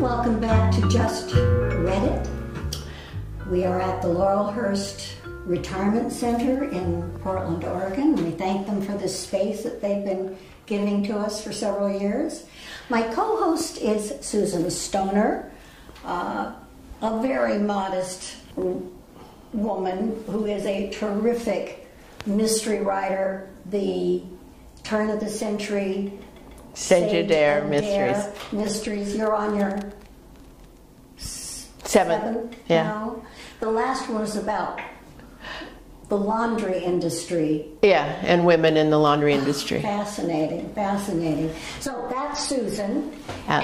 welcome back to Just Read It. We are at the Laurelhurst Retirement Center in Portland, Oregon. We thank them for this space that they've been giving to us for several years. My co-host is S.L.Stoner, a very modest woman who is a terrific mystery writer, the turn of the century Sage Adair mysteries. You're on your seventh now. The last one was about the laundry industry. Yeah, and women in the laundry industry. Fascinating, fascinating. So that's Susan.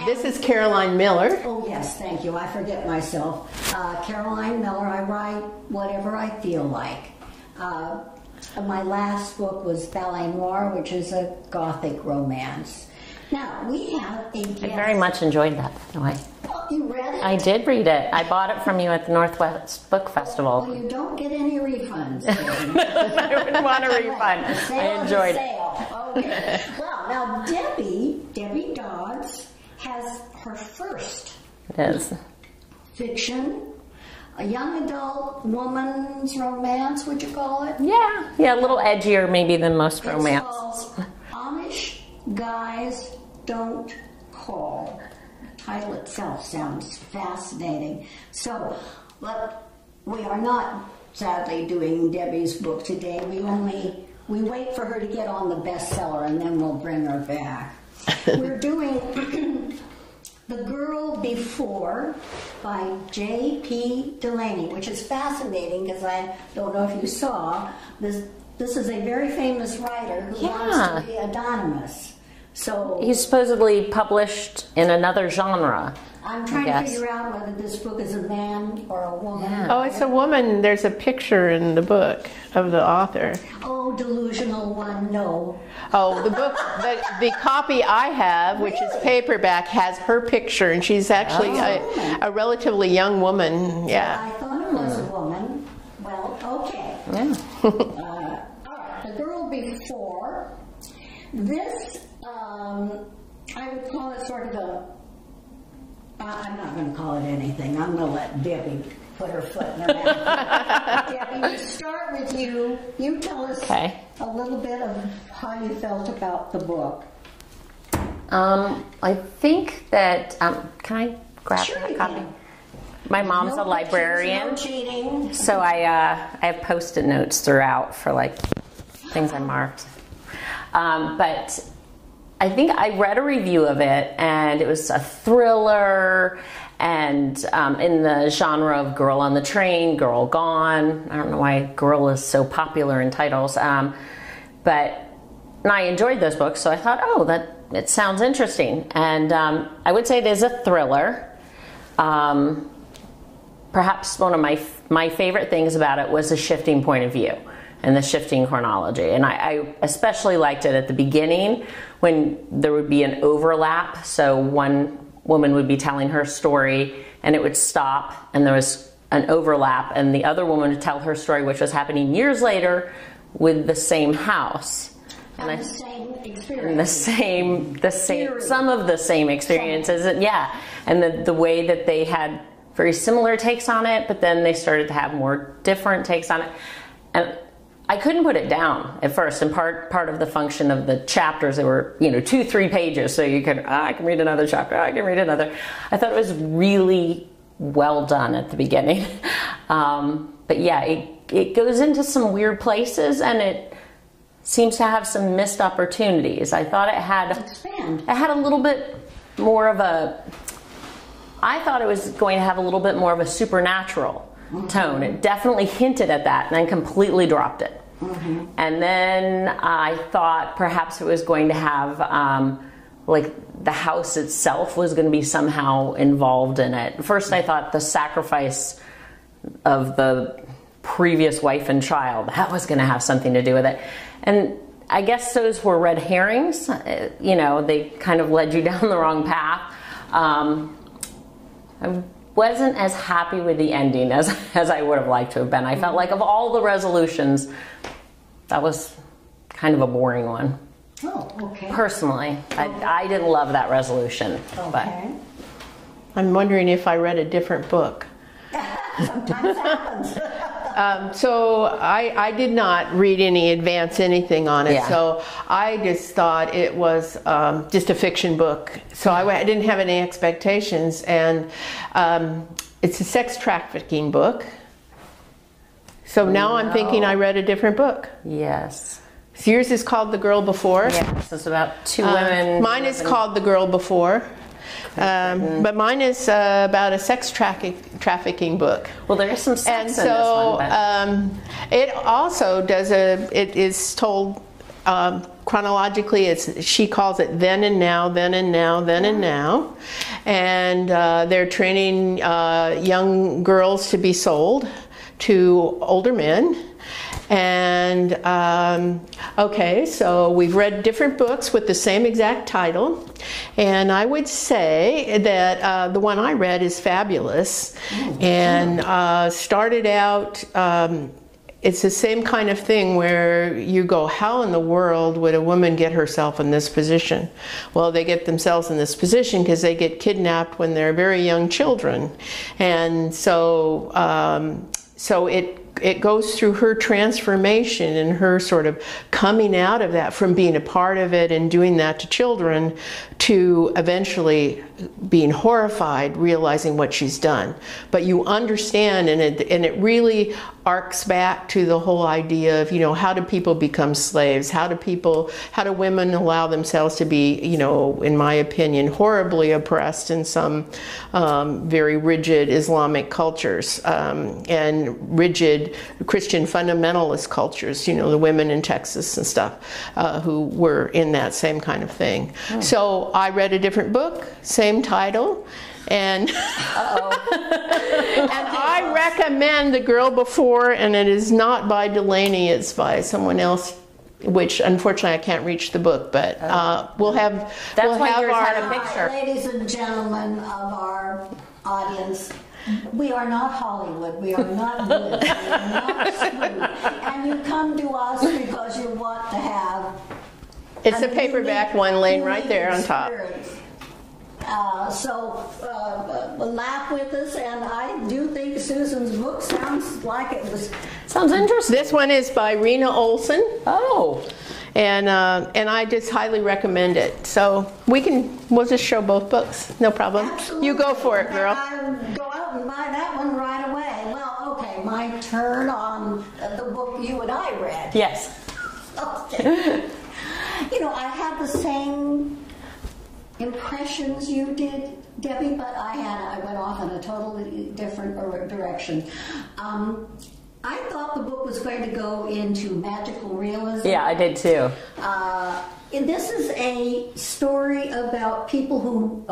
This is Caroline Miller. Oh yes, thank you. I forget myself. Caroline Miller. I write whatever I feel like. My last book was Ballet Noir, which is a gothic romance. Now, we have a guest. I very much enjoyed that, by the way. Oh, you read it? I did read it. I bought it from you at the Northwest Book Festival. Well, you don't get any refunds. I wouldn't want a refund. I enjoyed it. Okay. Well, now Debby Dodds has her first fiction, a young adult woman's romance, would you call it? Yeah, a little edgier maybe than most romance. It's called Amish Guys Don't Call. The title itself sounds fascinating. So, but we are not sadly doing Debbie's book today. We wait for her to get on the bestseller and then we'll bring her back. We're doing The Girl Before by J.P. Delaney, which is fascinating because I don't know if you saw this. This is a very famous writer who wants to be anonymous. So he's supposedly published in another genre. I'm trying to figure out whether this book is a man or a woman. Yeah. Oh, it's a woman. There's a picture in the book of the author. Oh, delusional one, no. Oh, the book, the copy I have, which is paperback, has her picture, and she's actually a relatively young woman. Yeah. I thought it was a woman. Well, okay. Yeah. All right, The Girl Before. This, I would call it sort of I'm not going to call it anything. I'm going to let Debbie put her foot in her mouth. Debbie, we start with you. You tell us a little bit of how you felt about the book. I think that, can I grab a copy? Can. My mom's a librarian, no cheating. So I have post-it notes throughout for like things I marked. But I think I read a review of it, and it was a thriller, and in the genre of Girl on the Train, Girl Gone. I don't know why girl is so popular in titles, but I enjoyed those books, so I thought, oh, it sounds interesting. And I would say it is a thriller. Perhaps one of my favorite things about it was the shifting point of view and the shifting chronology. And I especially liked it at the beginning when there would be an overlap. So one woman would be telling her story and it would stop and there was an overlap, and the other woman would tell her story, which was happening years later with the same house. And the same experience. And the same some of the same experiences. And yeah. And the way that they had very similar takes on it, but then they started to have more different takes on it. And I couldn't put it down at first, and part of the function of the chapters, they were 2-3 pages, so you could I can read another chapter, I can read another. I thought it was really well done at the beginning, but yeah, it goes into some weird places, and it seems to have some missed opportunities. I thought it had a little bit more of a. I thought it was going to have a little bit more of a supernatural tone. It definitely hinted at that and then completely dropped it. And then I thought perhaps it was going to have like the house itself was going to be somehow involved in it. First I thought the sacrifice of the previous wife and child, that was going to have something to do with it. And I guess those were red herrings. They kind of led you down the wrong path. I wasn't as happy with the ending as I would have liked to have been. I felt like of all the resolutions, that was kind of a boring one. Oh, okay. Personally, I didn't love that resolution. Okay. I'm wondering if I read a different book. Sometimes happens. So I did not read any advance anything on it. Yeah. So I just thought it was just a fiction book. So I didn't have any expectations. And it's a sex trafficking book. So now I'm thinking I read a different book. Yes. So yours is called The Girl Before. Yes, it's about two women. Mine is called The Girl Before. But mine is about a sex trafficking book. Well, there is some sex And in so this one. it also does it is told chronologically. She calls it then and now, then and now, then and now. And they're training young girls to be sold to older men. And okay, so we've read different books with the same exact title, and I would say that the one I read is fabulous, and started out. It's the same kind of thing where you go, how in the world would a woman get herself in this position? Well, they get themselves in this position because they get kidnapped when they're very young children, and so it goes through her transformation and her sort of coming out of that from being a part of it and doing that to children to eventually being horrified, realizing what she's done. But you understand, and it really arcs back to the whole idea of, how do people become slaves? How do women allow themselves to be, in my opinion, horribly oppressed in some very rigid Islamic cultures and rigid Christian fundamentalist cultures, the women in Texas and stuff who were in that same kind of thing. So I read a different book, same title, and and I recommend The Girl Before, and it is not by Delaney, it's by someone else, which unfortunately I can't reach the book, but we'll have had a picture. Ladies and gentlemen of our audience, we are not Hollywood. We are not good. We are not smooth. And you come to us because you want to have. It's a paperback one laying right there on top. So laugh with us, and I do think Susan's book sounds like it was. Sounds interesting. This one is by Rena Olson. Oh. And I just highly recommend it. So we'll just show both books, no problem. Absolutely. You go for it, girl. I'll go out and buy that one right away. Well, okay, my turn on the book you and I read. Yes. Okay. I had the same impressions you did, Debbie, but I went off in a totally different direction. I thought the book was going to go into magical realism. Yeah, I did too. This is a story about people who,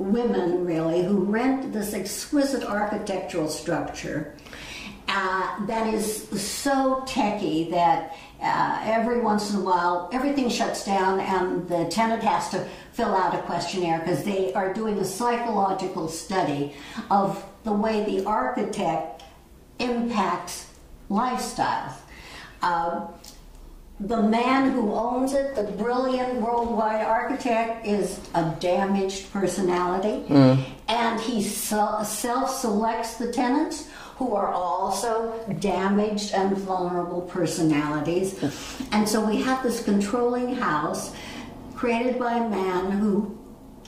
women really, who rent this exquisite architectural structure that is so techy that every once in a while everything shuts down and the tenant has to fill out a questionnaire because they are doing a psychological study of the way the architect impacts lifestyles. The man who owns it, the brilliant worldwide architect, is a damaged personality, and he self-selects the tenants who are also damaged and vulnerable personalities. And so we have this controlling house created by a man who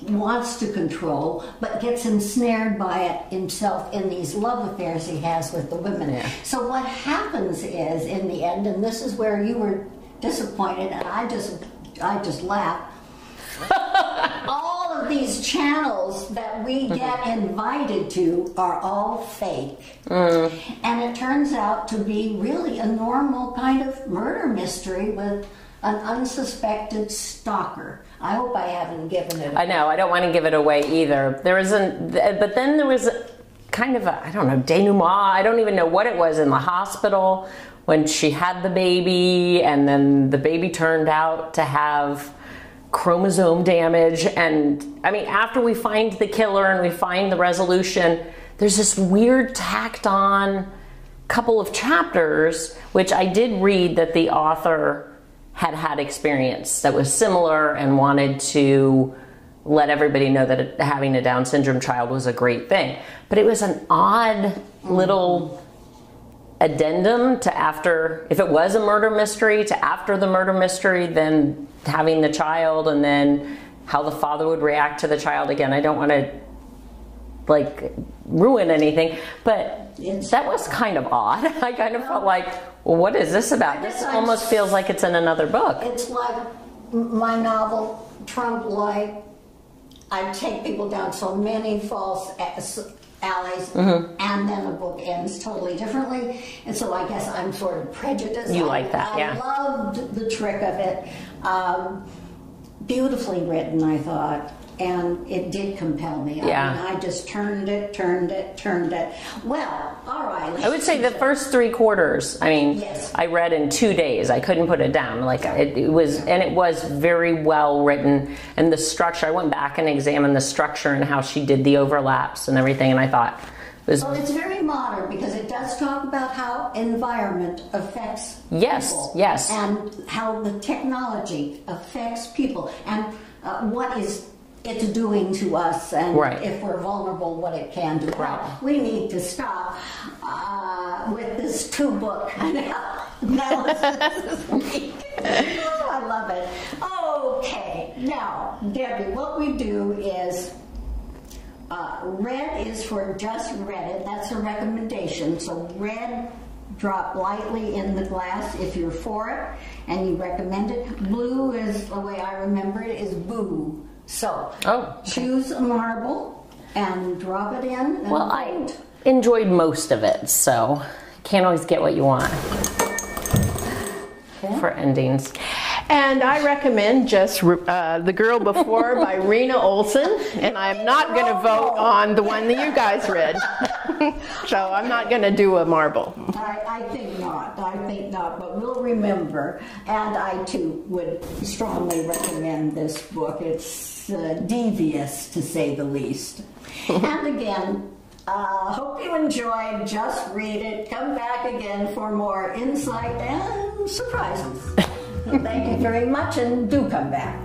wants to control, but gets ensnared by it himself in these love affairs he has with the women. Yeah. So what happens is, in the end, and this is where you were disappointed, and I just laughed. All of these channels that we get invited to are all fake, and it turns out to be really a normal kind of murder mystery with an unsuspected stalker. I hope I haven't given it away. I know, I don't want to give it away either. But then there was kind of a, I don't know, denouement, I don't even know what it was in the hospital when she had the baby, and then the baby turned out to have chromosome damage. And I mean, after we find the killer and we find the resolution, there's this weird tacked on couple of chapters, which I did read that the author had experience that was similar and wanted to let everybody know that having a Down syndrome child was a great thing. But it was an odd little addendum to after, if it was a murder mystery, to after the murder mystery, then having the child, and then how the father would react to the child. Again, I don't want to like ruin anything, but that was kind of odd. I kind of felt like, well, what is this about? This almost feels like it's in another book. It's like my novel, Trump Light. I take people down so many false alleys, and then the book ends totally differently. And so I guess I'm sort of prejudiced. You like that, yeah. I loved the trick of it. Beautifully written, I thought. And it did compel me. Yeah. I mean, I just turned it. Well, all right. I would say the first 3/4, I mean, yes. I read in 2 days. I couldn't put it down. Like it was very well written. And the structure, I went back and examined the structure and how she did the overlaps and everything. And I thought it was... Well, it's very modern because it does talk about how environment affects people. Yes. And how the technology affects people. And what is it's doing to us, and if we're vulnerable, what it can do. Well, we need to stop with this 2-book analysis this week. Oh, I love it. Okay, now, Debbie, what we do is red is for just read it. That's a recommendation. So red, drop lightly in the glass if you're for it and you recommend it. Blue is, the way I remember it, is boo. So, choose a marble and drop it in. And well, I enjoyed most of it, so can't always get what you want for endings. And I recommend just The Girl Before by Rena Olson, and I'm not going to vote on the one that you guys read. So I'm not going to do a marble. I think not. But we'll remember. And I, too, would strongly recommend this book. It's devious, to say the least. And again, hope you enjoyed. Just read it. Come back again for more insight and surprises. Thank you very much, and do come back.